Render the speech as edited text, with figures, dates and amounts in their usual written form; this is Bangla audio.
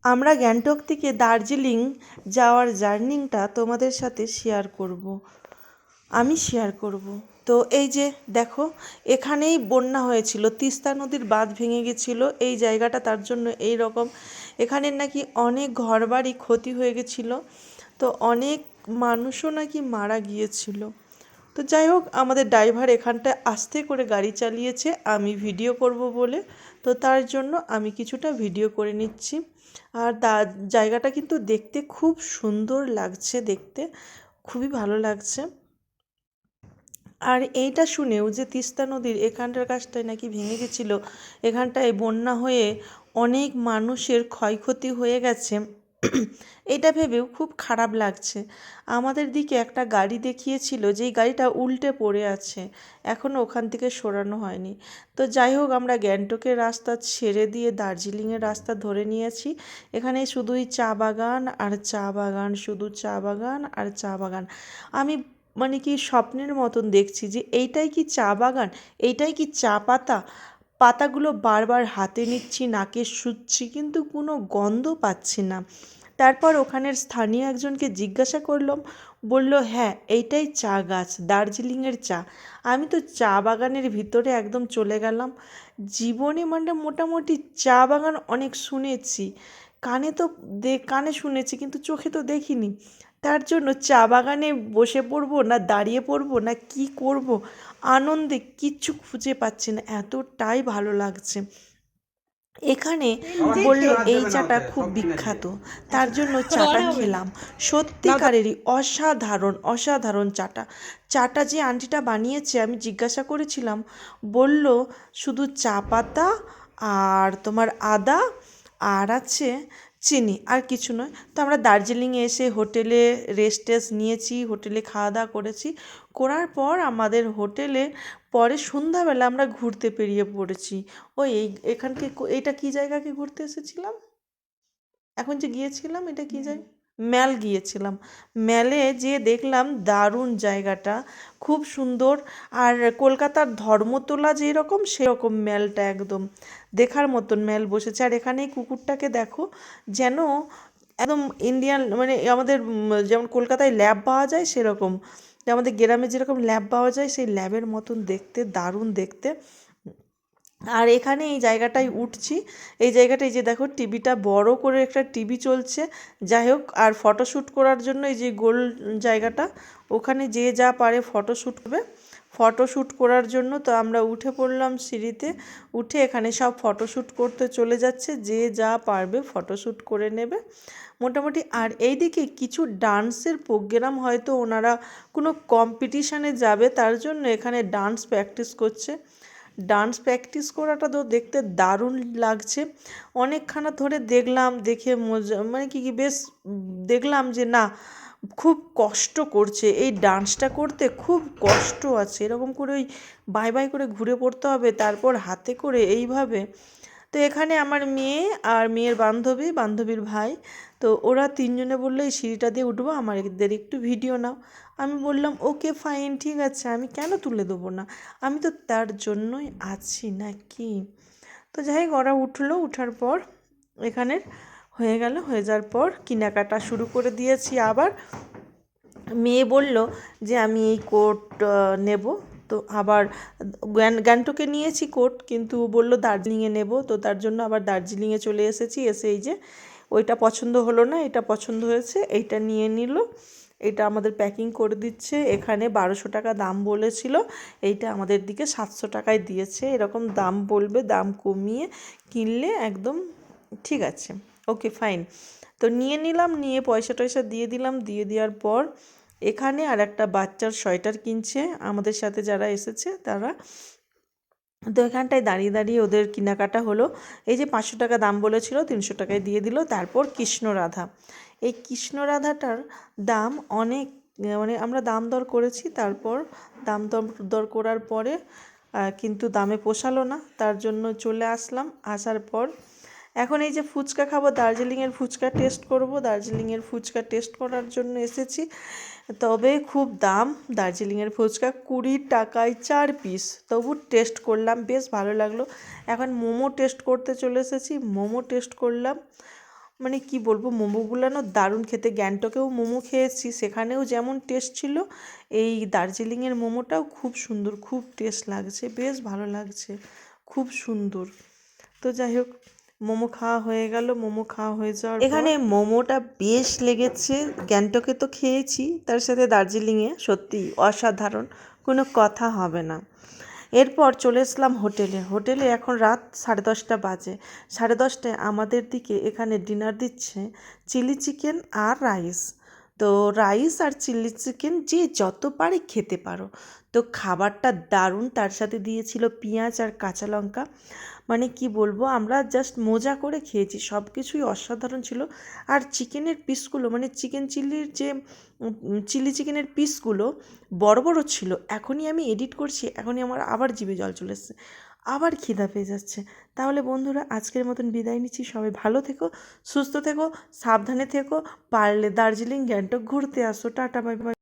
আমরা গ্যাংটক থেকে দার্জিলিং যাওয়ার জার্নিটা তোমাদের সাথে শেয়ার করব। আমি শেয়ার করব। তো এই যে দেখো, এখানেই বন্যা হয়েছিল, তিস্তা নদীর বাঁধ ভেঙে গেছিলো এই জায়গাটা, তার জন্য এই রকম এখানের নাকি অনেক ঘরবাড়ি ক্ষতি হয়ে গেছিলো, তো অনেক মানুষও নাকি মারা গিয়েছিল। তো যাই হোক, আমাদের ড্রাইভার এখানটায় আস্তে করে গাড়ি চালিয়েছে আমি ভিডিও করব বলে, তো তার জন্য আমি কিছুটা ভিডিও করে নিচ্ছি। আর জায়গাটা কিন্তু দেখতে খুব সুন্দর লাগছে, দেখতে খুবই ভালো লাগছে। আর এইটা শুনেও যে তিস্তা নদীর এখানটার কাছটায় নাকি ভেঙে গেছিলো, এখানটায় বন্যা হয়ে অনেক মানুষের ক্ষয়ক্ষতি হয়ে গেছে, এটা ভেবেও খুব খারাপ লাগছে। আমাদের দিকে একটা গাড়ি দেখিয়েছিল, যেই গাড়িটা উল্টে পড়ে আছে, এখনও ওখান থেকে সরানো হয়নি। তো যাই হোক, আমরা গ্যাংটকের রাস্তা ছেড়ে দিয়ে দার্জিলিংয়ের রাস্তা ধরে নিয়েছি। এখানে শুধুই চা বাগান আর চা বাগান, শুধু চা বাগান আর চা বাগান। আমি মানে কি স্বপ্নের মতন দেখছি যে এইটাই কি চা বাগান, এইটাই কি চা পাতা। পাতাগুলো বারবার হাতে নিচ্ছি, নাকে শুচ্ছি, কিন্তু কোনো গন্ধ পাচ্ছি না। তারপর ওখানের স্থানীয় একজনকে জিজ্ঞাসা করলাম, বলল হ্যাঁ এইটাই চা গাছ, দার্জিলিংয়ের চা। আমি তো চা বাগানের ভিতরে একদম চলে গেলাম। জীবনে মানে মোটামুটি চা বাগান অনেক শুনেছি, কানে তো কানে শুনেছি, কিন্তু চোখে তো দেখিনি। তার জন্য চা বাগানে বসে পড়বো না দাঁড়িয়ে পড়বো না কি করব, আনন্দে কিচ্ছু খুঁজে পাচ্ছি না, এতটাই ভালো লাগছে। এখানে বলল এই চাটা খুব বিখ্যাত, তার জন্য চাটা খেলাম। সত্যিকারেরই অসাধারণ অসাধারণ চাটা। চাটা যে আন্টিটা বানিয়েছে, আমি জিজ্ঞাসা করেছিলাম, বলল শুধু চা পাতা আর তোমার আদা আর আছে চিনি, আর কিছু নয়। তো আমরা দার্জিলিংয়ে এসে হোটেলে রেস্ট টেস্ট নিয়েছি, হোটেলে খাওয়া দাওয়া করেছি। করার পর আমাদের হোটেলে পরে সন্ধ্যাবেলা আমরা ঘুরতে বেরিয়ে পড়েছি। ওই এখানকে এটা কী জায়গাকে ঘুরতে এসেছিলাম, এখন যে গিয়েছিলাম এটা কী জায়গা, ম্যাল গিয়েছিলাম। ম্যালে যেয়ে দেখলাম দারুণ জায়গাটা, খুব সুন্দর। আর কলকাতার ধর্মতলা যেরকম সেরকম ম্যালটা, একদম দেখার মতন ম্যাল বসেছে। আর এখানে এই কুকুরটাকে দেখো, যেন একদম ইন্ডিয়ান, মানে আমাদের যেমন কলকাতায় ল্যাব পাওয়া যায় সেরকম, আমাদের গ্রামে যেরকম ল্যাব পাওয়া যায় সেই ল্যাবের মতন দেখতে, দারুণ দেখতে। আর এখানে এই জায়গাটায় উঠছি, এই জায়গাটায় যে দেখো টিভিটা, বড় করে একটা টিভি চলছে। যাই হোক, আর ফটোশ্যুট করার জন্য এই যে গোল জায়গাটা, ওখানে যে যা পারে ফটোশ্যুট করবে। ফটোশ্যুট করার জন্য তো আমরা উঠে পড়লাম সিঁড়িতে, উঠে এখানে সব ফটোশ্যুট করতে চলে যাচ্ছে, যে যা পারবে ফটোশ্যুট করে নেবে মোটামুটি। আর এইদিকে কিছু ডান্সের প্রোগ্রাম, হয়তো ওনারা কোনো কম্পিটিশানে যাবে, তার জন্য এখানে ডান্স প্র্যাকটিস করছে। ডান্স প্র্যাকটিস করাটা তো দেখতে দারুণ লাগছে। অনেকক্ষণ ধরে দেখলাম, দেখে মজা মানে কি বেশ দেখলাম যে না, খুব কষ্ট করছে এই ডান্সটা করতে, খুব কষ্ট আছে। এরকম করে ওই বাই বাই করে ঘুরে পড়তে হবে, তারপর হাতে করে এইভাবে। তো এখানে আমার মেয়ে আর মেয়ের বান্ধবী, বান্ধবীর ভাই, তো ওরা তিনজনে বললো এই সিঁড়িটা দিয়ে উঠবো, আমাদের একটু ভিডিও নাও। আমি বললাম ওকে ফাইন, ঠিক আছে, আমি কেন তুলে দেবো না, আমি তো তার জন্যই আছি নাকি। তো যাই হোক, ওরা উঠলো, উঠার পর এখানের হয়ে গেল, হয়ে যাওয়ার পর কেনাকাটা শুরু করে দিয়েছি আবার। মেয়ে বলল যে আমি এই কোট নেব, তো আবার গ্যাংটকে নিয়েছি কোট, কিন্তু বলল দার্জিলিংয়ে নেব, তো তার জন্য আবার দার্জিলিংয়ে চলে এসেছি। এসে এই যে ওইটা পছন্দ হলো না, এটা পছন্দ হয়েছে, এইটা নিয়ে নিল। এটা আমাদের প্যাকিং করে দিচ্ছে। এখানে 1200 টাকা দাম বলেছিল, এইটা আমাদের দিকে 700 টাকায় দিয়েছে। এরকম দাম বলবে, দাম কমিয়ে কিনলে একদম ঠিক আছে, ওকে ফাইন। তো নিয়ে নিলাম, নিয়ে পয়সা টয়সা দিয়ে দিলাম, দিয়ে দেওয়ার পর এখানে আর একটা বাচ্চার সোয়েটার কিনছে আমাদের সাথে যারা এসেছে তারা। তো এখানটায় দাঁড়িয়ে দাঁড়িয়ে ওদের কেনাকাটা হলো। এই যে 500 টাকা দাম বলেছিল, 300 টাকায় দিয়ে দিল। তারপর কৃষ্ণরাধা, এই কৃষ্ণরাধাটার দাম অনেক, মানে আমরা দাম দর করেছি, তারপর দাম দর করার পরে কিন্তু দামে পোষালো না, তার জন্য চলে আসলাম। আসার পর এখন এই যে ফুচকা খাবো, দার্জিলিংয়ের ফুচকা টেস্ট করব, দার্জিলিংয়ের ফুচকা টেস্ট করার জন্য এসেছি। তবে খুব দাম, দার্জিলিংয়ের ফুচকা 20 টাকায় 4 পিস, তবু টেস্ট করলাম, বেশ ভালো লাগলো। এখন মোমো টেস্ট করতে চলে এসেছি, মোমো টেস্ট করলাম। মানে কি বলবো, মোমোগুলো না দারুণ খেতে। গ্যাংটকেও মোমো খেয়েছি, সেখানেও যেমন টেস্ট ছিল, এই দার্জিলিংয়ের মোমোটাও খুব সুন্দর, খুব টেস্ট লাগছে, বেশ ভালো লাগছে, খুব সুন্দর। তো যাই হোক, মোমো খাওয়া হয়ে গেল। মোমো খাওয়া হয়ে যাওয়ার এখানে মোমোটা বেশ লেগেছে। গ্যাংটকে তো খেয়েছি, তার সাথে দার্জিলিংয়ে সত্যি অসাধারণ, কোনো কথা হবে না। এরপর চলে এসলাম হোটেলে। এখন রাত 10:30 বাজে। 10:30টায় আমাদের দিকে এখানে ডিনার দিচ্ছে চিলি চিকেন আর রাইস। তো রাইস আর চিলি চিকেন যে যত পারে খেতে পারো। তো খাবারটা দারুণ, তার সাথে দিয়েছিল পেঁয়াজ আর কাঁচা লঙ্কা। মানে কি বলবো, আমরা জাস্ট মজা করে খেয়েছি, সব কিছুই অসাধারণ ছিল। আর চিকেনের পিসগুলো, মানে চিকেন চিল্লির যে চিলি চিকেনের পিসগুলো বড় বড় ছিল। এখনই আমি এডিট করছি, এখনই আমার আবার জিভে জল চলে এসছে, আবার খিদা পেয়ে যাচ্ছে। তাহলে বন্ধুরা, আজকের মতন বিদায় নিচ্ছি। সবাই ভালো থেকো, সুস্থ থেকো, সাবধানে থেকো। পারলে দার্জিলিং গ্যাংটক ঘুরতে আসো। Tata, bye bye.